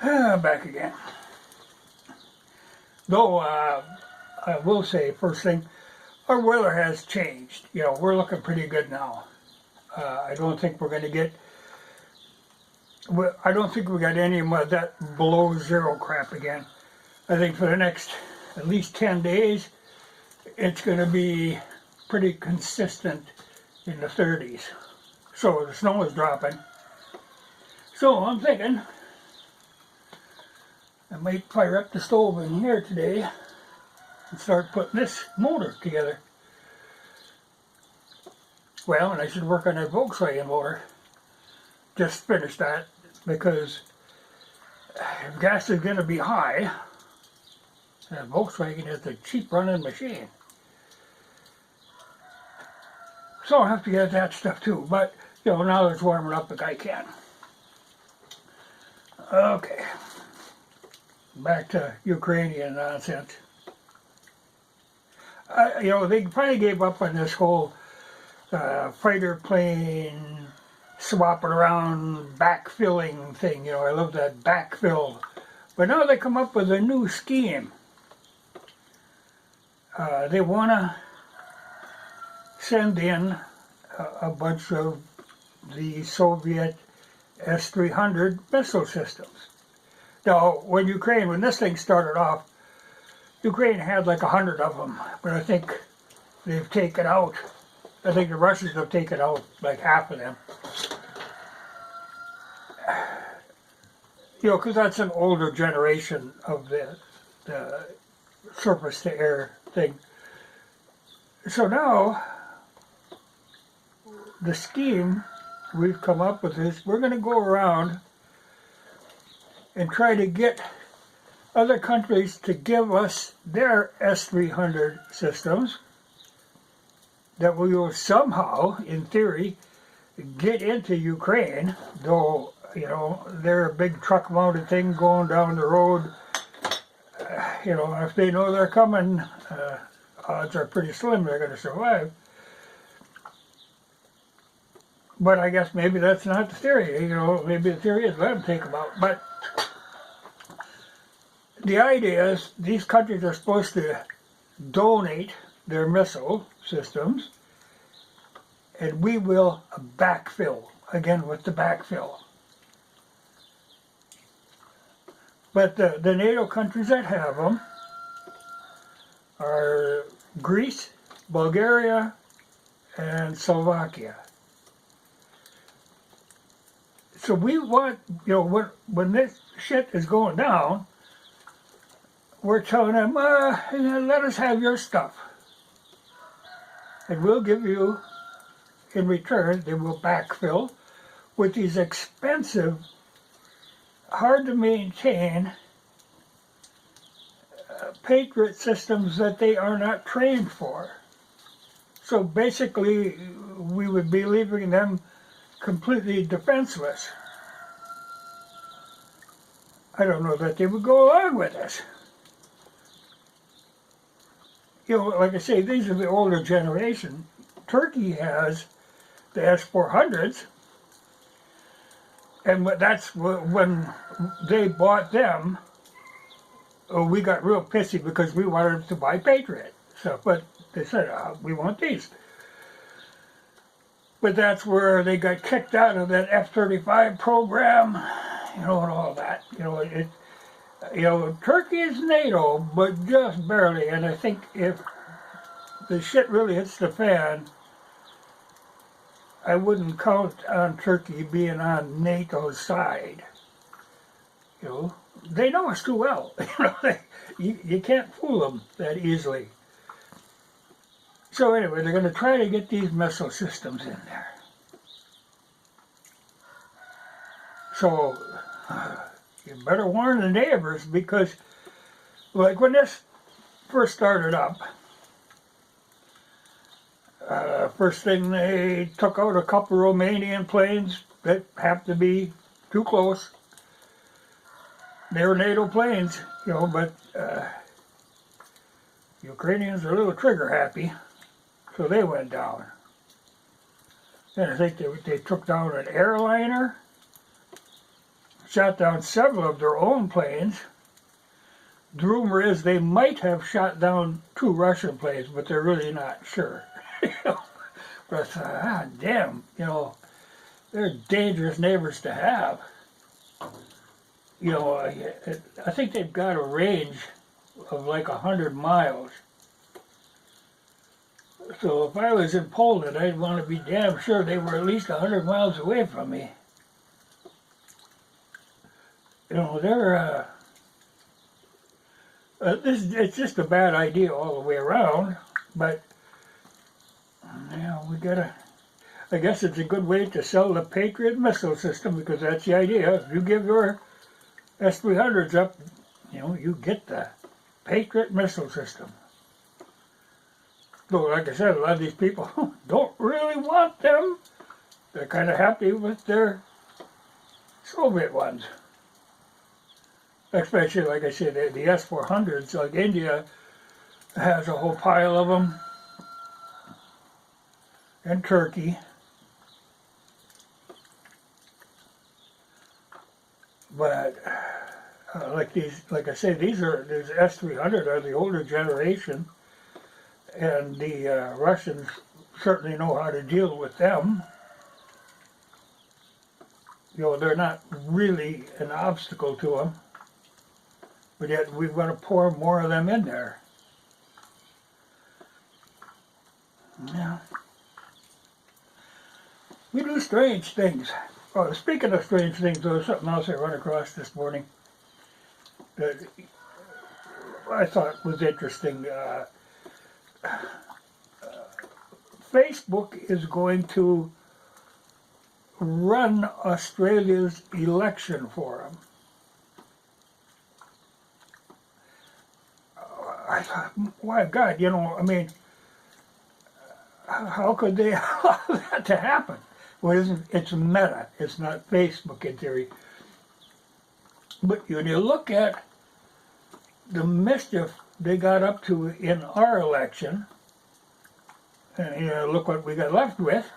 Back again. Though, I will say, first thing, our weather has changed. You know, we're looking pretty good now. I don't think we're going to get, I don't think we got any of that below zero crap again. I think for the next at least 10 days, it's going to be pretty consistent in the 30s. So the snow is dropping. So I'm thinking I might fire up the stove in here today and start putting this motor together. Well, and I should work on that Volkswagen motor. Just finished that because if gas is going to be high, and Volkswagen is a cheap running machine. So I'll have to get that stuff too. But, you know, now it's warming up like I can. Okay. Back to Ukrainian nonsense. You know, they probably gave up on this whole fighter plane swapping around backfilling thing. You know, I love that backfill. But now they come up with a new scheme. They want to send in a bunch of the Soviet S-300 missile systems. Now, when this thing started off, Ukraine had like 100 of them, but I think they've taken out, I think the Russians have taken out like half of them. You know, because that's an older generation of the surface-to-air thing. So now, the scheme we've come up with is we're going to go around and try to get other countries to give us their S-300 systems that we will somehow, in theory, get into Ukraine, though, you know, they're a big truck-mounted thing going down the road. You know, if they know they're coming, odds are pretty slim they're going to survive. But I guess maybe that's not the theory. You know, maybe the theory is let them take them out. But the idea is these countries are supposed to donate their missile systems, and we will backfill, again with the backfill. But the NATO countries that have them are Greece, Bulgaria, and Slovakia. So we want, you know, when this shit is going down, we're telling them, let us have your stuff. And we'll give you, in return, they will backfill with these expensive, hard to maintain Patriot systems that they are not trained for. So basically, we would be leaving them completely defenseless. I don't know that they would go along with this. You know, like I say, these are the older generation. Turkey has the S-400s, and that's when they bought them. Oh, we got real pissy because we wanted to buy Patriot stuff, but they said, we want these. But that's where they got kicked out of that F-35 program, you know, and all that. You know, Turkey is NATO, but just barely. And I think if the shit really hits the fan, I wouldn't count on Turkey being on NATO's side. You know, they know us too well. You can't fool them that easily. So anyway, they're going to try to get these missile systems in there. So you better warn the neighbors, because like when this first started up, first thing they took out a couple Romanian planes that happened to be too close. They were NATO planes, you know, but Ukrainians are a little trigger happy. So they went down. Then I think they took down an airliner. shot down several of their own planes. The rumor is they might have shot down 2 Russian planes, but they're really not sure. But damn, they're dangerous neighbors to have. I think they've got a range of like 100 miles. So if I was in Poland, I'd want to be damn sure they were at least 100 miles away from me. They're it's just a bad idea all the way around, but we gotta. I guess it's a good way to sell the Patriot missile system, because that's the idea. If you give your S-300s up, you get the Patriot missile system. Though, like I said, a lot of these people don't really want them. They're kind of happy with their Soviet ones. Especially, like I said, the S-400s, like India has a whole pile of them. And Turkey. But like I say, these S-300 are the older generation, and the Russians certainly know how to deal with them. They're not really an obstacle to them, but yet we've got to pour more of them in there. Yeah. We do strange things. Oh, speaking of strange things, there was something else I run across this morning that I thought was interesting. Facebook is going to run Australia's election for them. I thought, why God, how could they allow that to happen? Well, it's Meta, it's not Facebook in theory. But when you look at the mischief they got up to in our election, and look what we got left with,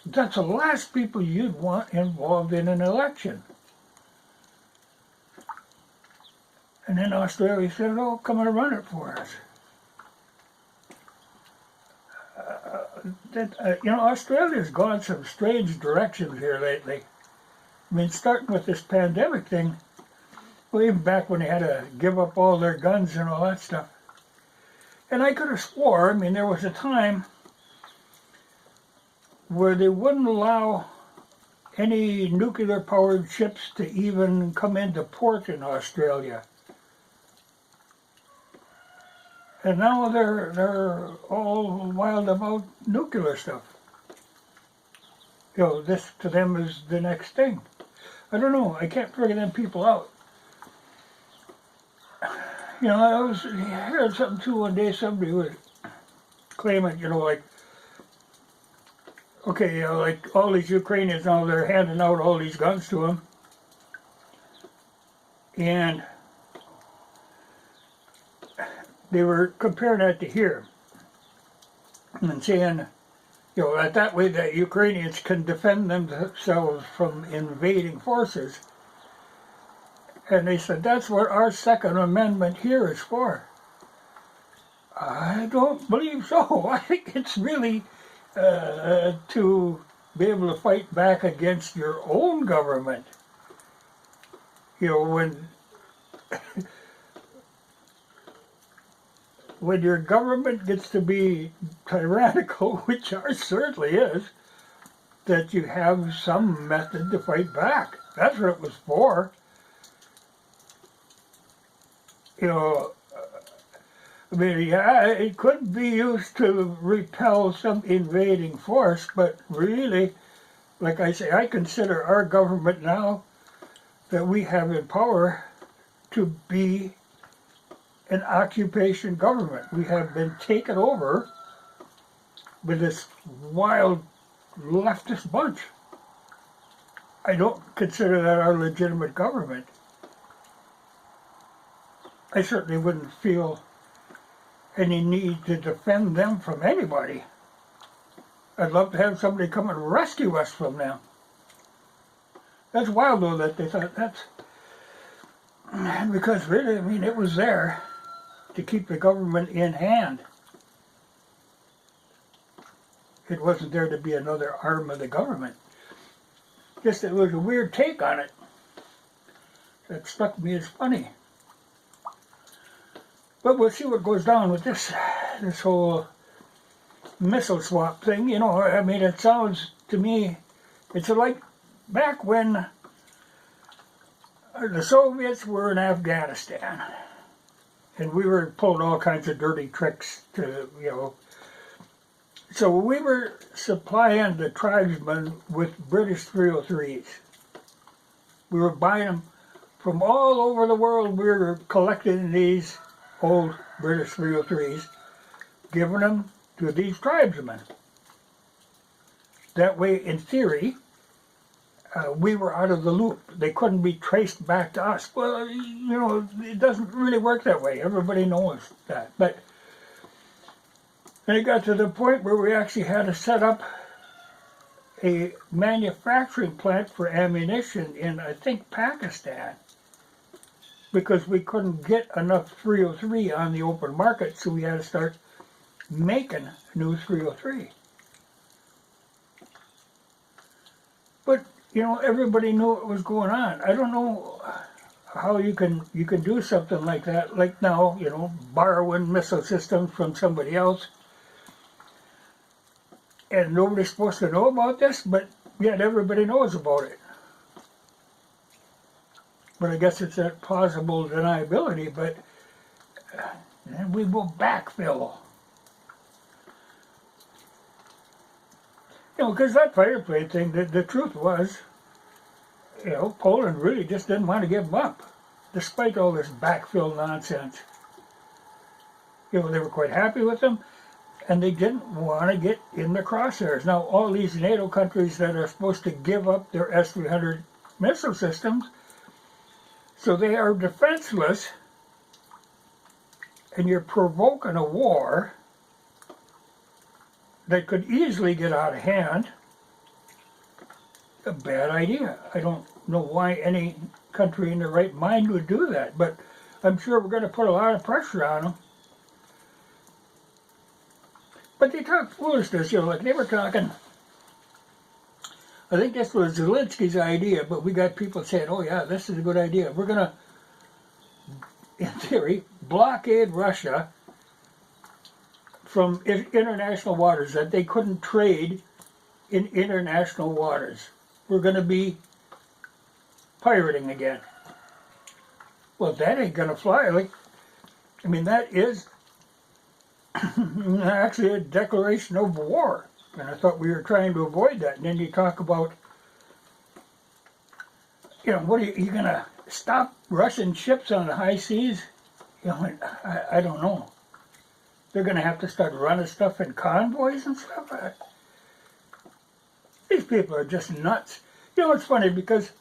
that's the last people you'd want involved in an election. And then Australia said, oh, come and run it for us. Australia's gone some strange directions here lately. I mean, starting with this pandemic thing, well, even back when they had to give up all their guns and all that stuff. And I could have swore, there was a time where they wouldn't allow any nuclear-powered ships to even come into port in Australia. And now they're all wild about nuclear stuff. This to them is the next thing. I don't know. I can't figure them people out. I heard something too one day. Somebody was claiming, like all these Ukrainians now, they're handing out all these guns to them, and they were comparing that to here and saying, that way that Ukrainians can defend themselves from invading forces. And they said, that's what our Second Amendment here is for. I don't believe so. I think it's really to be able to fight back against your own government. When your government gets to be tyrannical, which ours certainly is, that you have some method to fight back. That's what it was for. It could be used to repel some invading force, but really, like I say, I consider our government now that we have in power to be an occupation government. We have been taken over with this wild leftist bunch. I don't consider that our legitimate government. I certainly wouldn't feel any need to defend them from anybody. I'd love to have somebody come and rescue us from them. That's wild, though, that they thought that's... Because really, I mean, it was there to keep the government in hand. It wasn't there to be another arm of the government. Just it was a weird take on it that struck me as funny. But we'll see what goes down with this whole missile swap thing. You know, I mean, it sounds to me, it's like back when the Soviets were in Afghanistan, and we were pulling all kinds of dirty tricks to, you know. So we were supplying the tribesmen with British 303s. We were buying them from all over the world. We were collecting these old British 303s, giving them to these tribesmen. That way, in theory, we were out of the loop. They couldn't be traced back to us. Well, you know, it doesn't really work that way. Everybody knows that. But then it got to the point where we actually had to set up a manufacturing plant for ammunition in, I think, Pakistan, because we couldn't get enough 303 on the open market, so we had to start making new 303. But you know, everybody knew what was going on. I don't know how you can do something like that, like now, you know, borrowing missile systems from somebody else, and nobody's supposed to know about this, but yet everybody knows about it. But I guess it's that plausible deniability, but then we will backfill. You know, because that fighter plane thing, the truth was, you know, Poland really just didn't want to give them up, despite all this backfill nonsense. You know, they were quite happy with them, and they didn't want to get in the crosshairs. Now, all these NATO countries that are supposed to give up their S-300 missile systems, so they are defenseless, and you're provoking a war that could easily get out of hand. A bad idea. I don't know why any country in their right mind would do that, but I'm sure we're going to put a lot of pressure on them. But they talk foolishness, you know, like they were talking, I think this was Zelensky's idea, but we got people saying, oh yeah, this is a good idea. We're going to, in theory, blockade Russia from international waters, that they couldn't trade in international waters. We're going to be pirating again. Well, that ain't going to fly. Like, I mean, that is actually a declaration of war. And I thought we were trying to avoid that. And then you talk about, you know, what are you going to stop Russian ships on the high seas? You know, I don't know. They're going to have to start running stuff in convoys and stuff. These people are just nuts. You know, it's funny because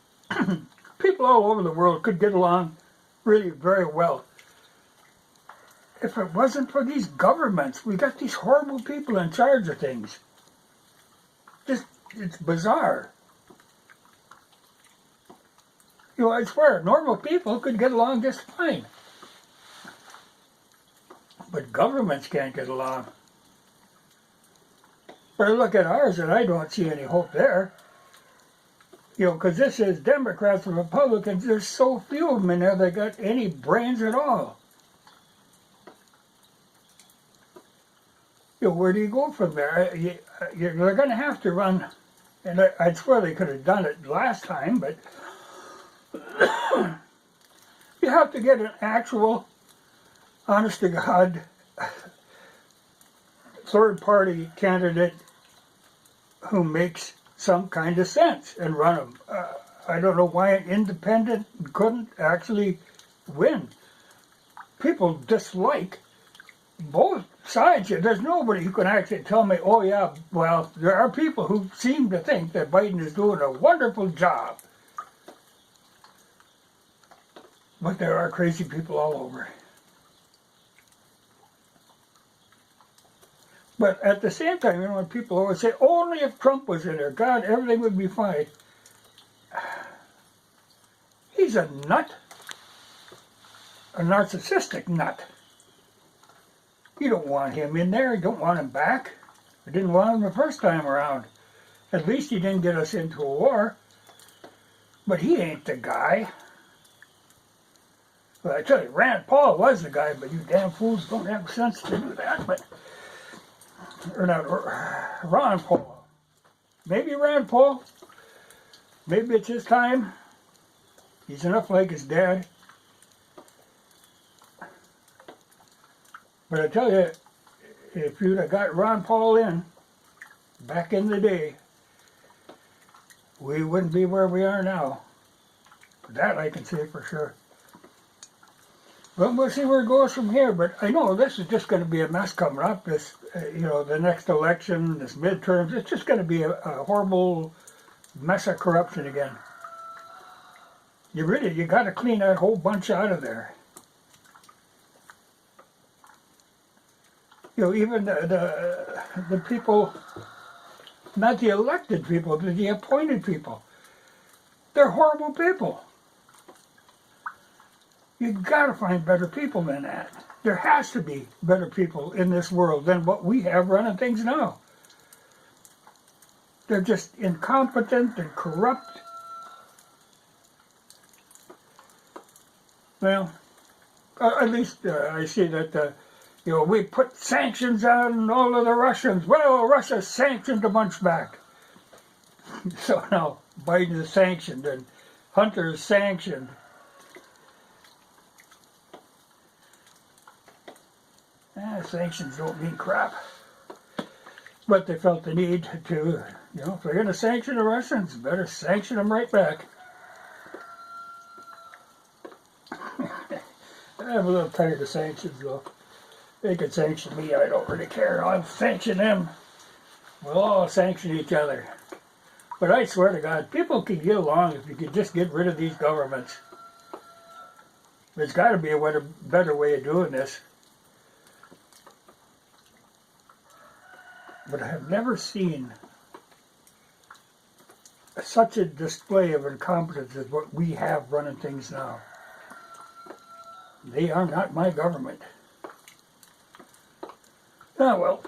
people all over the world could get along really very well. If it wasn't for these governments, we got these horrible people in charge of things. Just, it's bizarre. You know, I swear, normal people could get along just fine. But governments can't get along. But I look at ours and I don't see any hope there. You know, because this is Democrats and Republicans. There's so few of them in there that got any brains at all. You know, where do you go from there? You're going to have to run, and I swear they could have done it last time, but you have to get an actual, honest to God, third-party candidate who makes some kind of sense and run them. I don't know why an independent couldn't actually win. People dislike both sides. There's nobody who can actually tell me, oh yeah, well, there are people who seem to think that Biden is doing a wonderful job. But there are crazy people all over. But at the same time, you know, when people always say, only if Trump was in there, God, everything would be fine. He's a nut, a narcissistic nut. You don't want him in there. You don't want him back. I didn't want him the first time around. At least he didn't get us into a war. But he ain't the guy. Well, I tell you, Rand Paul was the guy, but you damn fools don't have sense to do that. But or not, Ron Paul. Maybe Rand Paul. Maybe it's his time. He's enough like his dad. But I tell you, if you'd have got Ron Paul in, back in the day, we wouldn't be where we are now. That I can say for sure. Well, we'll see where it goes from here. But I know this is just going to be a mess coming up. This, the next election, this midterms, it's just going to be a horrible mess of corruption again. You got to clean that whole bunch out of there. Even the people, not the elected people, but the appointed people. They're horrible people. You got to find better people than that. There has to be better people in this world than what we have running things now. They're just incompetent and corrupt. Well, at least I see that, we put sanctions on all of the Russians. Well, Russia sanctioned a bunch back. So now Biden is sanctioned and Hunter is sanctioned. Sanctions don't mean crap. But they felt the need to, if they're going to sanction the Russians, better sanction them right back. I'm a little tired of sanctions, though. They can sanction me, I don't really care. I'll sanction them. We'll all sanction each other. But I swear to God, people can get along if you could just get rid of these governments. There's got to be a better way of doing this. But I have never seen such a display of incompetence as what we have running things now. They are not my government. Ah, well.